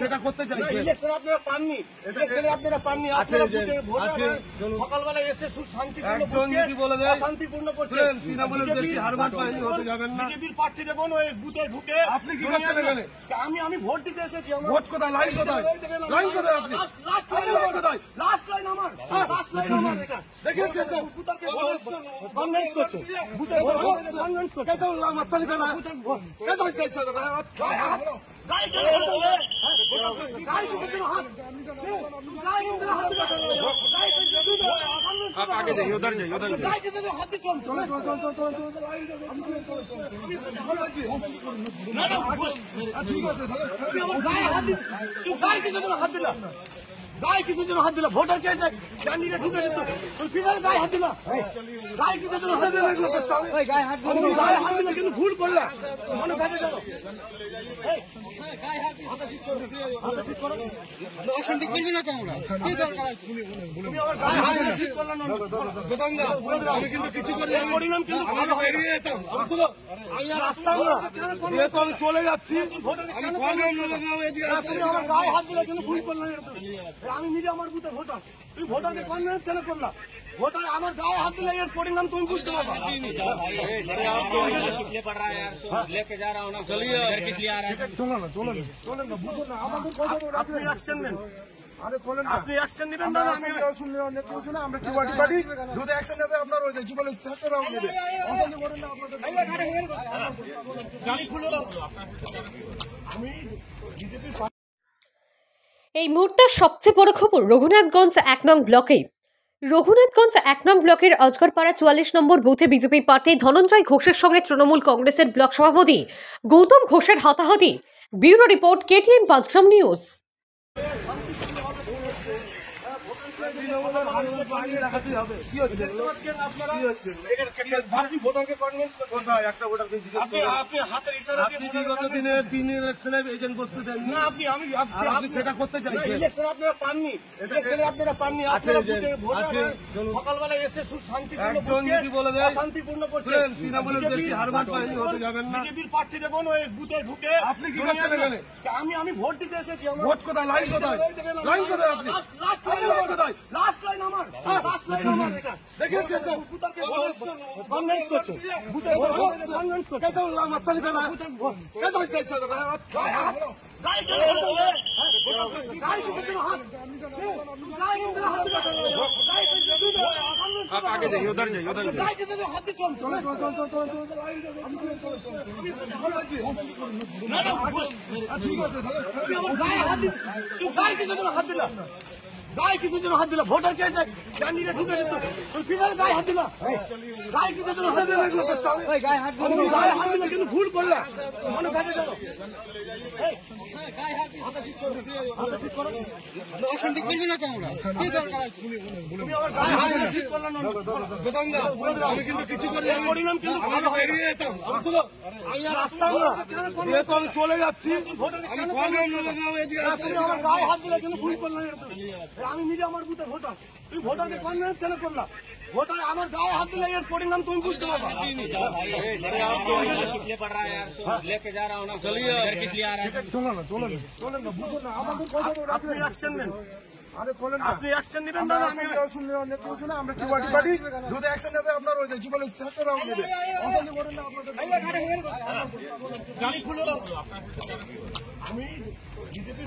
সেটা করতে চাইছেন, আপনারা পাননি, আপনারা পাননি। সকালবেলা এসে শান্তিপূর্ণ তৃণমূলের বেশি হারবাদ বাহিনী হতে যাবেন না। বিজেপির প্রার্থী দেখুন ওই বুথে ঢুকে আপনি কি করছেন এখানে? আমি ভোট দিতে এসেছি। ভোট কোথায়? লাইন কোথায়? লাইন কোথায়? আপনি লাস্ট লাইন কোথায়? লাস্ট লাইন আমার, লাস্ট লাইন আমার। এটা দেখেছেন তো বুথকে কনভিন্স করছে, বুথে কনভিন্স করছে। কেন মাস্তানি করা? কেন হইছে স্যার? গাই কেন হচ্ছে? গাই কেন হাত? গাই কেন হাত দিলা? গাই কেন দিলা? आप आगे जाइए, उधर जाइए, उधर जाइए। गाय किसी दिन हाथ दिला ভোটার কে আছে ক্যান্ডিডেট ঢুকে দিত তুই ফিরে গায় হাত দিলা গায় কিসের জন্য হাত দিলা ওই গায় হাত দিলা গায় হাত দিলা কিন্তু ভুল করলা মনে থাকে জানো এই গায় হাত ঠিক করো দর্শন ঠিক করবি না তোমরা কি দরকার আছে তুমি আবার গায় হাত ঠিক করলা না বেতন না আমি কিন্তু কিছু করি না পরিণাম কিন্তু আমি বেরিয়ে যেতাম শুনো আমি রাস্তা না এ তো আমি চলে যাচ্ছি আমি কোন এদিকে তুমি আমার গায় হাত দিলা কিন্তু ভুল করলা আমি নিজে আমার বুথে ভোটার তুই ভোটারকে কনভিন্স কেন করলা ভোটার আমার গায়ে হাত দিলে এর পরিণাম তুমি বুঝতে পারবা আপনি অ্যাকশন নেন আপনি অ্যাকশন নেবেন না আমরা কি পার্টি যদি অ্যাকশন নেবে আপনার ওই যুবল সেক্টররাও নেবে অসংখ্য করেন না আপনাদের গাড়ি খুলে দাও আমি বিজেপি এই মুহূর্তের সবচেয়ে বড় খবর রঘুনাথগঞ্জ ১ নং ব্লকে। রঘুনাথগঞ্জ ১ নং ব্লকের অজগরপাড়া ৪৪ নম্বর বুথে বিজেপি প্রার্থী ধনঞ্জয় ঘোষের সঙ্গে তৃণমূল কংগ্রেসের ব্লক সভাপতি গৌতম ঘোষের হাতাহাতি। Bureau report, KTN Panchgram news. সেটা করতে চাইছেন, আপনারা পাননি, আপনারা পাননি। সকালবেলা এসে শান্তিপূর্ণ তৃণমূলের বেশি হারবাদ বাহিনী হতে যাবেন না। বিজেপির প্রার্থী দেখুন ওই বুথে ঢুকে আপনি কি করছেন এখানে? আমি ভোট দিতে এসেছি। ভোট কোথায়? লাইন কোথায়? লাইন কোথায়? আপনি লাস্ট লাইন কোথায়? লাস্ট লাইন আমার, লাস্ট লাইন আমার। এটা দেখেছেন তো বুথকে কনভিন্স করছে, বুথে কনভিন্স করছে। কেন মাস্তানি করা? কেন হইছে স্যার? গাই কেন হচ্ছে? গাই কিসের হাত? গাই কেন হাত দিলা? গাই কেন দিলা? आप आगे जाइए, उधर जाइए, उधर जाइए। गाय किसने हाथ दी? चल ठीक है गाय हाथ दी तू गाय किसने हाथ दिला गाय किसी दिन हाथ दिला ভোটার কে আছে ক্যান্ডিডেট ঢুকে দিত তুই ফিরে গায় হাত দিলা গায় কিসের জন্য হাত দিলা ওই গায় হাত দিলা কিন্তু ভুল করলা মনে থাকে জানো এই গায় হাত ঠিক করো দর্শন ঠিক করবি না তোমরা কি দরকার আছে তুমি আবার গায় হাত ঠিক করলা না বেতন না আমি কিন্তু কিছু করি না পরিণাম কিন্তু আমি বেরিয়ে যেতাম শুনো আমি রাস্তা না এ তো আমি চলে যাচ্ছি আমি কোন এদিকে তুমি আমার গায়ে হাত দিলা কিন্তু ভুল করলা আমি নিজে আমার বুথে ভোটার তুই ভোটারকে কনভিন্স কেন করলা ভোটার আমার গায়ে হাত দিলে এর পরিণাম তুমি বুঝতে পারবা আপনি অ্যাকশন নেন আপনি অ্যাকশন নেবেন না আমরা কি পার্টি যদি অ্যাকশন নেবে আপনার ওই যুবল সেক্টররাও নেবে অসংখ্য করেন না আপনাদের গাড়ি খুলে দাও আমি বিজেপি